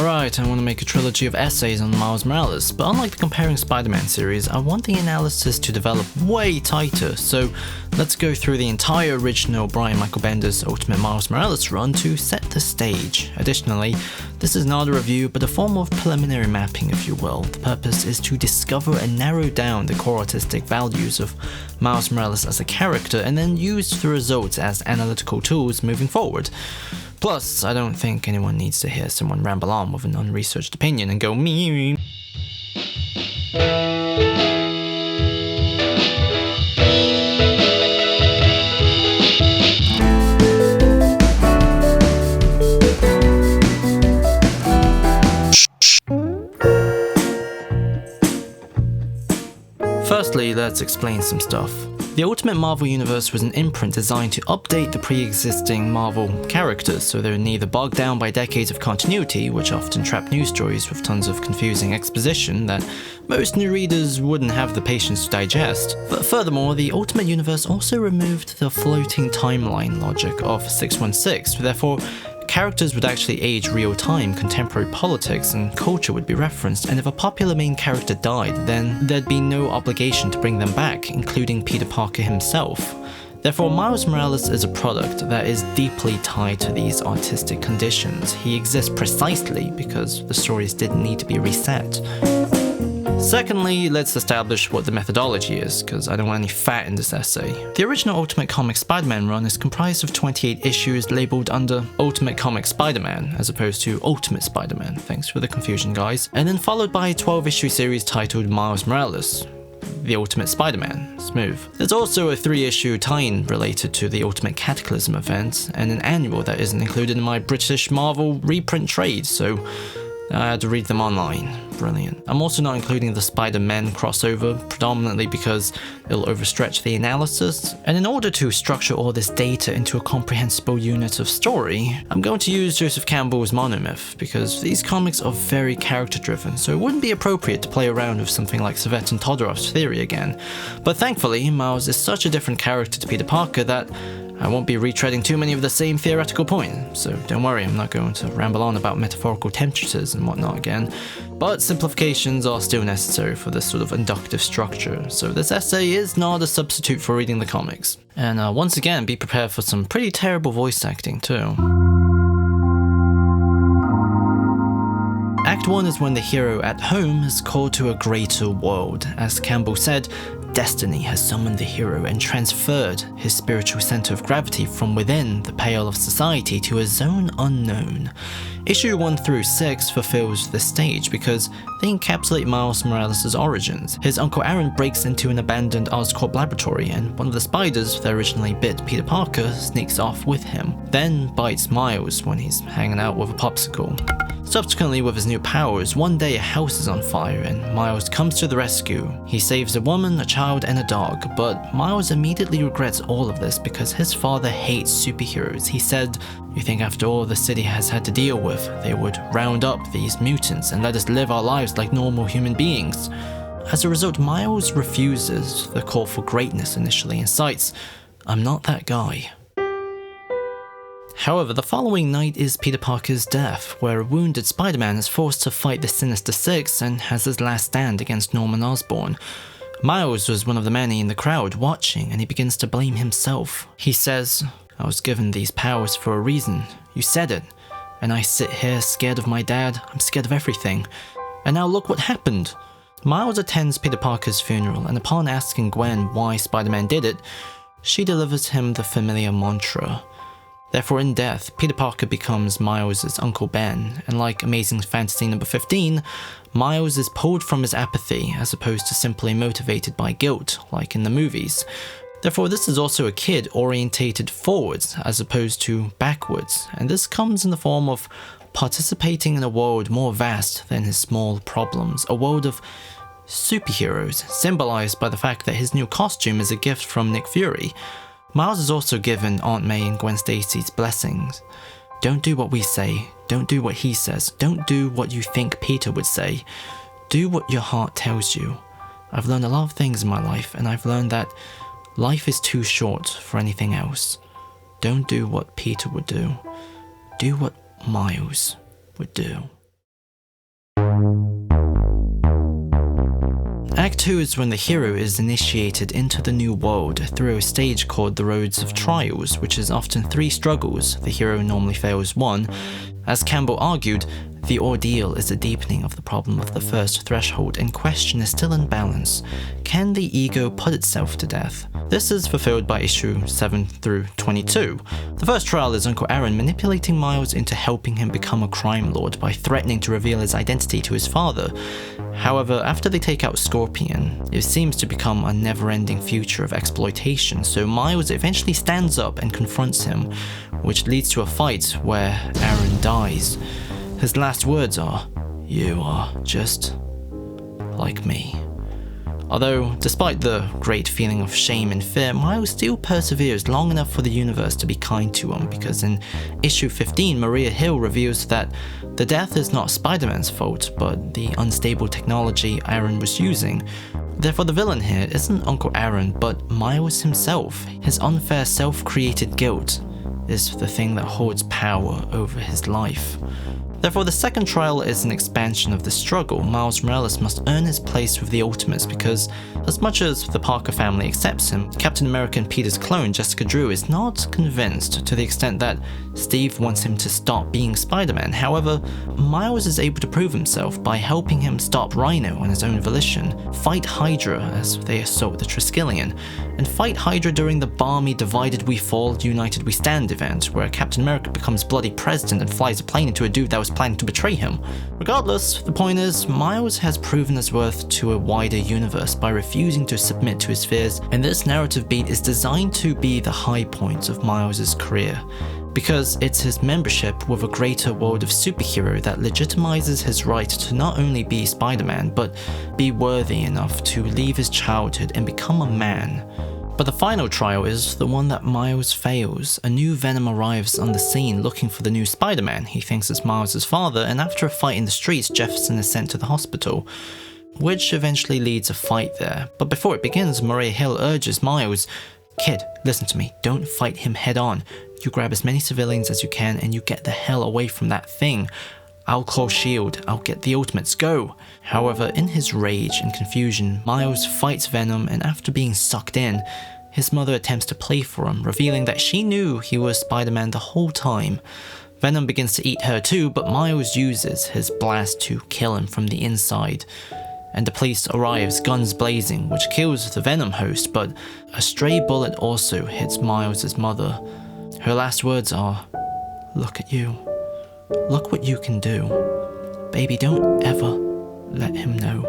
Alright, I want to make a trilogy of essays on Miles Morales, but unlike the Comparing Spider-Man series, I want the analysis to develop way tighter, so let's go through the entire original Brian Michael Bendis Ultimate Miles Morales run to set the stage. Additionally, this is not a review, but a form of preliminary mapping, if you will. The purpose is to discover and narrow down the core artistic values of Miles Morales as a character, and then use the results as analytical tools moving forward. Plus, I don't think anyone needs to hear someone ramble on with an unresearched opinion and go me. Firstly, let's explain some stuff. The Ultimate Marvel Universe was an imprint designed to update the pre-existing Marvel characters so they're neither bogged down by decades of continuity, which often trap news stories with tons of confusing exposition that most new readers wouldn't have the patience to digest. But furthermore, the Ultimate Universe also removed the floating timeline logic of 616, therefore characters would actually age real-time, contemporary politics and culture would be referenced, and if a popular main character died, then there'd be no obligation to bring them back, including Peter Parker himself. Therefore, Miles Morales is a product that is deeply tied to these artistic conditions. He exists precisely because the stories didn't need to be reset. Secondly, let's establish what the methodology is, because I don't want any fat in this essay. The original Ultimate Comics Spider-Man run is comprised of 28 issues labeled under Ultimate Comics Spider-Man, as opposed to Ultimate Spider-Man, thanks for the confusion guys, and then followed by a 12-issue series titled Miles Morales, The Ultimate Spider-Man, smooth. There's also a 3-issue tie-in related to the Ultimate Cataclysm event, and an annual that isn't included in my British Marvel reprint trade, so I had to read them online. Brilliant. I'm also not including the Spider-Man crossover, predominantly because it'll overstretch the analysis. And in order to structure all this data into a comprehensible unit of story, I'm going to use Joseph Campbell's Monomyth, because these comics are very character-driven, so it wouldn't be appropriate to play around with something like Savet and Todorov's theory again. But thankfully, Miles is such a different character to Peter Parker that I won't be retreading too many of the same theoretical points, so don't worry, I'm not going to ramble on about metaphorical temperatures and whatnot again. But simplifications are still necessary for this sort of inductive structure, so this essay is not a substitute for reading the comics. And once again, be prepared for some pretty terrible voice acting too. Act 1 is when the hero at home is called to a greater world. As Campbell said, destiny has summoned the hero and transferred his spiritual center of gravity from within the pale of society to a zone unknown. Issue 1 through 6 fulfills this stage because they encapsulate Miles Morales' origins. His Uncle Aaron breaks into an abandoned Oscorp laboratory, and one of the spiders that originally bit Peter Parker sneaks off with him, then bites Miles when he's hanging out with a popsicle. Subsequently, with his new powers, one day a house is on fire and Miles comes to the rescue. He saves a woman, a child, and a dog, but Miles immediately regrets all of this because his father hates superheroes. He said, "You think after all the city has had to deal with, they would round up these mutants and let us live our lives like normal human beings?" As a result, Miles refuses the call for greatness initially and cites, "I'm not that guy." However, the following night is Peter Parker's death, where a wounded Spider-Man is forced to fight the Sinister Six and has his last stand against Norman Osborn. Miles was one of the many in the crowd watching, and he begins to blame himself. He says, "I was given these powers for a reason. You said it. And I sit here scared of my dad. I'm scared of everything. And now look what happened." Miles attends Peter Parker's funeral, and upon asking Gwen why Spider-Man did it, she delivers him the familiar mantra. Therefore, in death, Peter Parker becomes Miles' Uncle Ben, and like Amazing Fantasy number 15, Miles is pulled from his apathy as opposed to simply motivated by guilt, like in the movies. Therefore, this is also a kid orientated forwards as opposed to backwards, and this comes in the form of participating in a world more vast than his small problems, a world of superheroes, symbolized by the fact that his new costume is a gift from Nick Fury. Miles is also given Aunt May and Gwen Stacy's blessings. Don't do what we say, don't do what he says, don't do what you think Peter would say. Do what your heart tells you. I've learned a lot of things in my life, and I've learned that life is too short for anything else. Don't do what Peter would do. Do what Miles would do. Act 2 is when the hero is initiated into the new world through a stage called the Roads of Trials, which is often 3 struggles. The hero normally fails 1. As Campbell argued, the ordeal is a deepening of the problem of the first threshold, and question is still in balance. Can the ego put itself to death? This is fulfilled by issue 7 through 22. The first trial is Uncle Aaron manipulating Miles into helping him become a crime lord by threatening to reveal his identity to his father. However, after they take out Scorpion, it seems to become a never-ending future of exploitation, so Miles eventually stands up and confronts him, which leads to a fight where Aaron dies. His last words are, "You are just like me." Although, despite the great feeling of shame and fear, Miles still perseveres long enough for the universe to be kind to him, because in issue 15, Maria Hill reveals that the death is not Spider-Man's fault, but the unstable technology Aaron was using. Therefore, the villain here isn't Uncle Aaron, but Miles himself. His unfair self-created guilt is the thing that holds power over his life. Therefore, the second trial is an expansion of the struggle. Miles Morales must earn his place with the Ultimates because, as much as the Parker family accepts him, Captain America and Peter's clone, Jessica Drew, is not convinced, to the extent that Steve wants him to stop being Spider-Man. However, Miles is able to prove himself by helping him stop Rhino on his own volition, fight Hydra as they assault the Triskelion, and fight Hydra during the balmy Divided We Fall, United We Stand event, where Captain America becomes bloody president and flies a plane into a dude that was planning to betray him. Regardless, the point is, Miles has proven his worth to a wider universe by refusing to submit to his fears, and this narrative beat is designed to be the high point of Miles' career, because it's his membership with a greater world of superhero that legitimizes his right to not only be Spider-Man, but be worthy enough to leave his childhood and become a man. But the final trial is the one that Miles fails. A new Venom arrives on the scene looking for the new Spider-Man. He thinks it's Miles' father, and after a fight in the streets, Jefferson is sent to the hospital, which eventually leads a fight there. But before it begins, Maria Hill urges Miles, "Kid, listen to me, don't fight him head on. You grab as many civilians as you can and you get the hell away from that thing. I'll call S.H.I.E.L.D., I'll get the Ultimates, go!" However, in his rage and confusion, Miles fights Venom, and after being sucked in, his mother attempts to play for him, revealing that she knew he was Spider-Man the whole time. Venom begins to eat her too, but Miles uses his blast to kill him from the inside. And the police arrives, guns blazing, which kills the Venom host, but a stray bullet also hits Miles' mother. Her last words are, "Look at you. Look what you can do. Baby, don't ever let him know.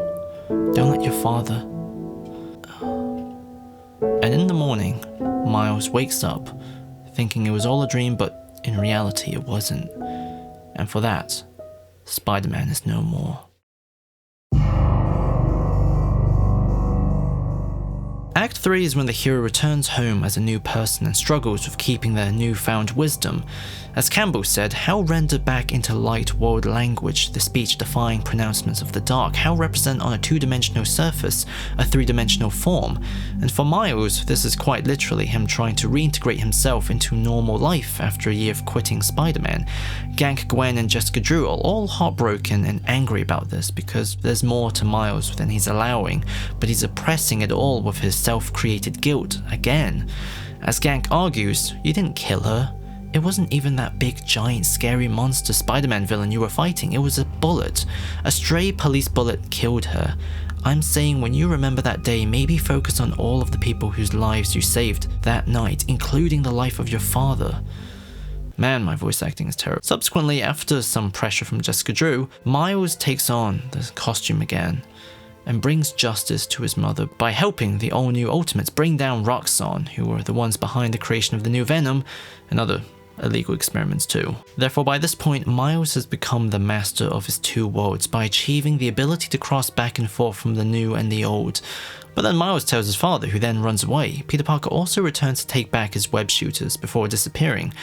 Don't let your father." And in the morning, Miles wakes up, thinking it was all a dream, but in reality it wasn't. And for that, Spider-Man is no more. Act 3 is when the hero returns home as a new person and struggles with keeping their newfound wisdom. As Campbell said, how render back into light world language the speech-defying pronouncements of the dark? How represent on a two-dimensional surface a three-dimensional form? And for Miles, this is quite literally him trying to reintegrate himself into normal life after a year of quitting Spider-Man. Gank, Gwen, and Jessica Drew are all heartbroken and angry about this because there's more to Miles than he's allowing, but he's oppressing it all with his self-created guilt again. As Gank argues, "You didn't kill her. It wasn't even that big, giant, scary monster Spider-Man villain you were fighting. It was a bullet. A stray police bullet killed her. I'm saying when you remember that day, maybe focus on all of the people whose lives you saved that night, including the life of your father." Man, my voice acting is terrible. Subsequently, after some pressure from Jessica Drew, Miles takes on the costume again and brings justice to his mother by helping the all-new Ultimates bring down Roxxon, who were the ones behind the creation of the new Venom and other illegal experiments too. Therefore, by this point, Miles has become the master of his two worlds by achieving the ability to cross back and forth from the new and the old. But then Miles tells his father, who then runs away. Peter Parker also returns to take back his web shooters before disappearing.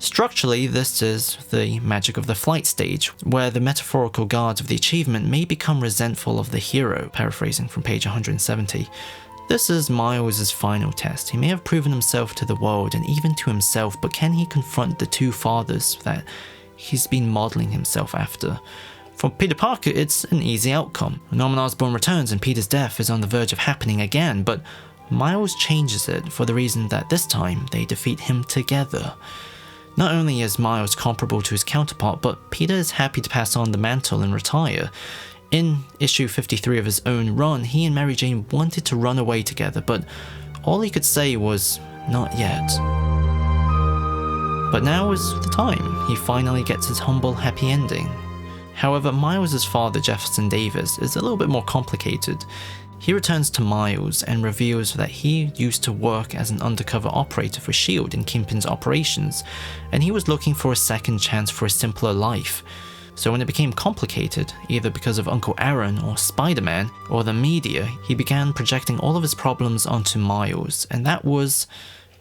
Structurally, this is the magic of the flight stage, where the metaphorical guards of the achievement may become resentful of the hero, paraphrasing from page 170. This is Miles' final test. He may have proven himself to the world and even to himself, but can he confront the two fathers that he's been modeling himself after? For Peter Parker, it's an easy outcome. Norman Osborn returns and Peter's death is on the verge of happening again, but Miles changes it for the reason that this time they defeat him together. Not only is Miles comparable to his counterpart, but Peter is happy to pass on the mantle and retire. In issue 53 of his own run, he and Mary Jane wanted to run away together, but all he could say was, "Not yet." But now is the time. He finally gets his humble, happy ending. However, Miles' father, Jefferson Davis, is a little bit more complicated. He returns to Miles and reveals that he used to work as an undercover operator for S.H.I.E.L.D. in Kingpin's operations, and he was looking for a second chance for a simpler life. So when it became complicated, either because of Uncle Aaron or Spider-Man or the media, he began projecting all of his problems onto Miles, and that was,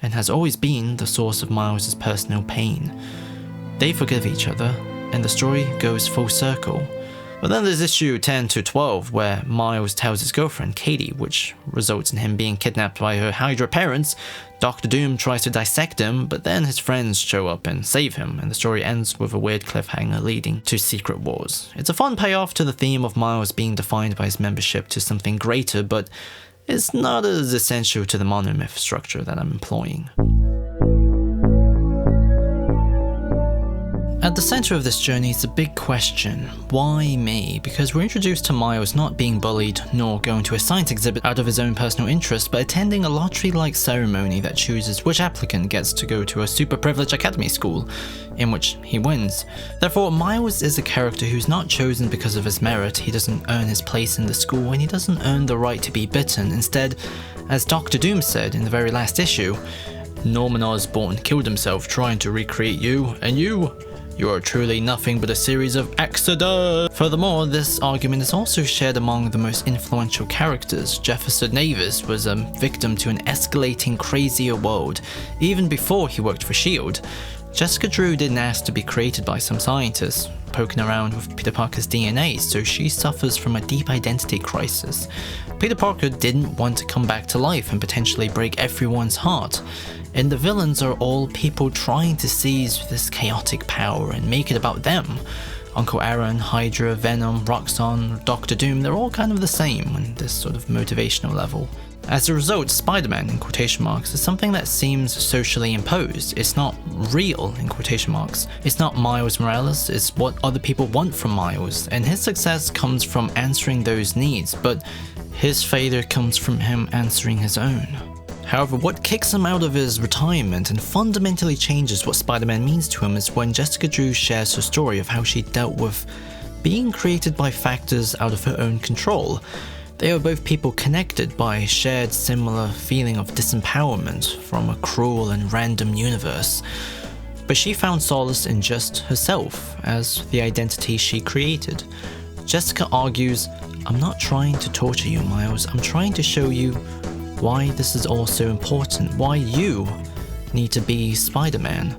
and has always been, the source of Miles' personal pain. They forgive each other, and the story goes full circle. But then there's issue 10 to 12, where Miles tells his girlfriend, Katie, which results in him being kidnapped by her Hydra parents. Dr. Doom tries to dissect him, but then his friends show up and save him, and the story ends with a weird cliffhanger leading to Secret Wars. It's a fun payoff to the theme of Miles being defined by his membership to something greater, but it's not as essential to the monomyth structure that I'm employing. At the center of this journey is the big question, why me? Because we're introduced to Miles not being bullied, nor going to a science exhibit out of his own personal interest, but attending a lottery-like ceremony that chooses which applicant gets to go to a super privileged academy school, in which he wins. Therefore, Miles is a character who's not chosen because of his merit. He doesn't earn his place in the school, and he doesn't earn the right to be bitten. Instead, as Dr. Doom said in the very last issue, Norman Osborn killed himself trying to recreate you, and you are truly nothing but a series of accidents. Furthermore, this argument is also shared among the most influential characters. Jefferson Davis was a victim to an escalating, crazier world, even before he worked for S.H.I.E.L.D. Jessica Drew didn't ask to be created by some scientists, poking around with Peter Parker's DNA, so she suffers from a deep identity crisis. Peter Parker didn't want to come back to life and potentially break everyone's heart. And the villains are all people trying to seize this chaotic power and make it about them. Uncle Aaron, Hydra, Venom, Roxxon, Dr. Doom, they're all kind of the same on this sort of motivational level. As a result, Spider-Man, in quotation marks, is something that seems socially imposed. It's not real, in quotation marks. It's not Miles Morales, it's what other people want from Miles, and his success comes from answering those needs, but his failure comes from him answering his own. However, what kicks him out of his retirement and fundamentally changes what Spider-Man means to him is when Jessica Drew shares her story of how she dealt with being created by factors out of her own control. They are both people connected by a shared similar feeling of disempowerment from a cruel and random universe. But she found solace in just herself as the identity she created. Jessica argues, "I'm not trying to torture you, Miles. I'm trying to show you why this is all so important, why you need to be Spider-Man."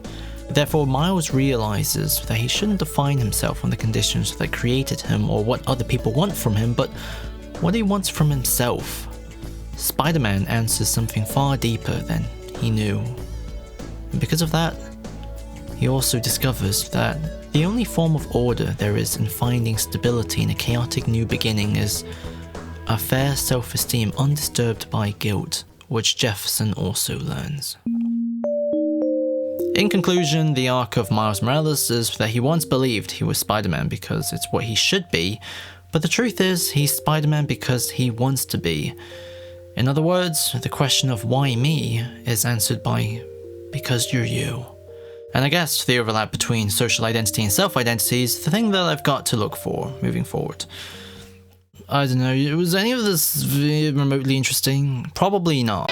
Therefore, Miles realizes that he shouldn't define himself on the conditions that created him or what other people want from him, but what he wants from himself. Spider-Man answers something far deeper than he knew. And because of that, he also discovers that the only form of order there is in finding stability in a chaotic new beginning is a fair self-esteem undisturbed by guilt, which Jefferson also learns. In conclusion, the arc of Miles Morales is that he once believed he was Spider-Man because it's what he should be, but the truth is he's Spider-Man because he wants to be. In other words, the question of why me is answered by because you're you. And I guess the overlap between social identity and self-identity is the thing that I've got to look for moving forward. I don't know, was any of this remotely interesting? Probably not.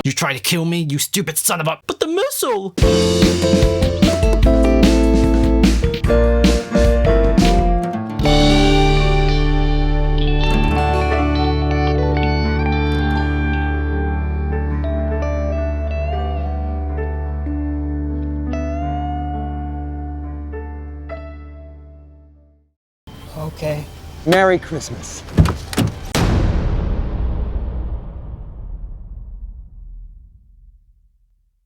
You try to kill me, you stupid son of a— But the missile! Okay. Merry Christmas.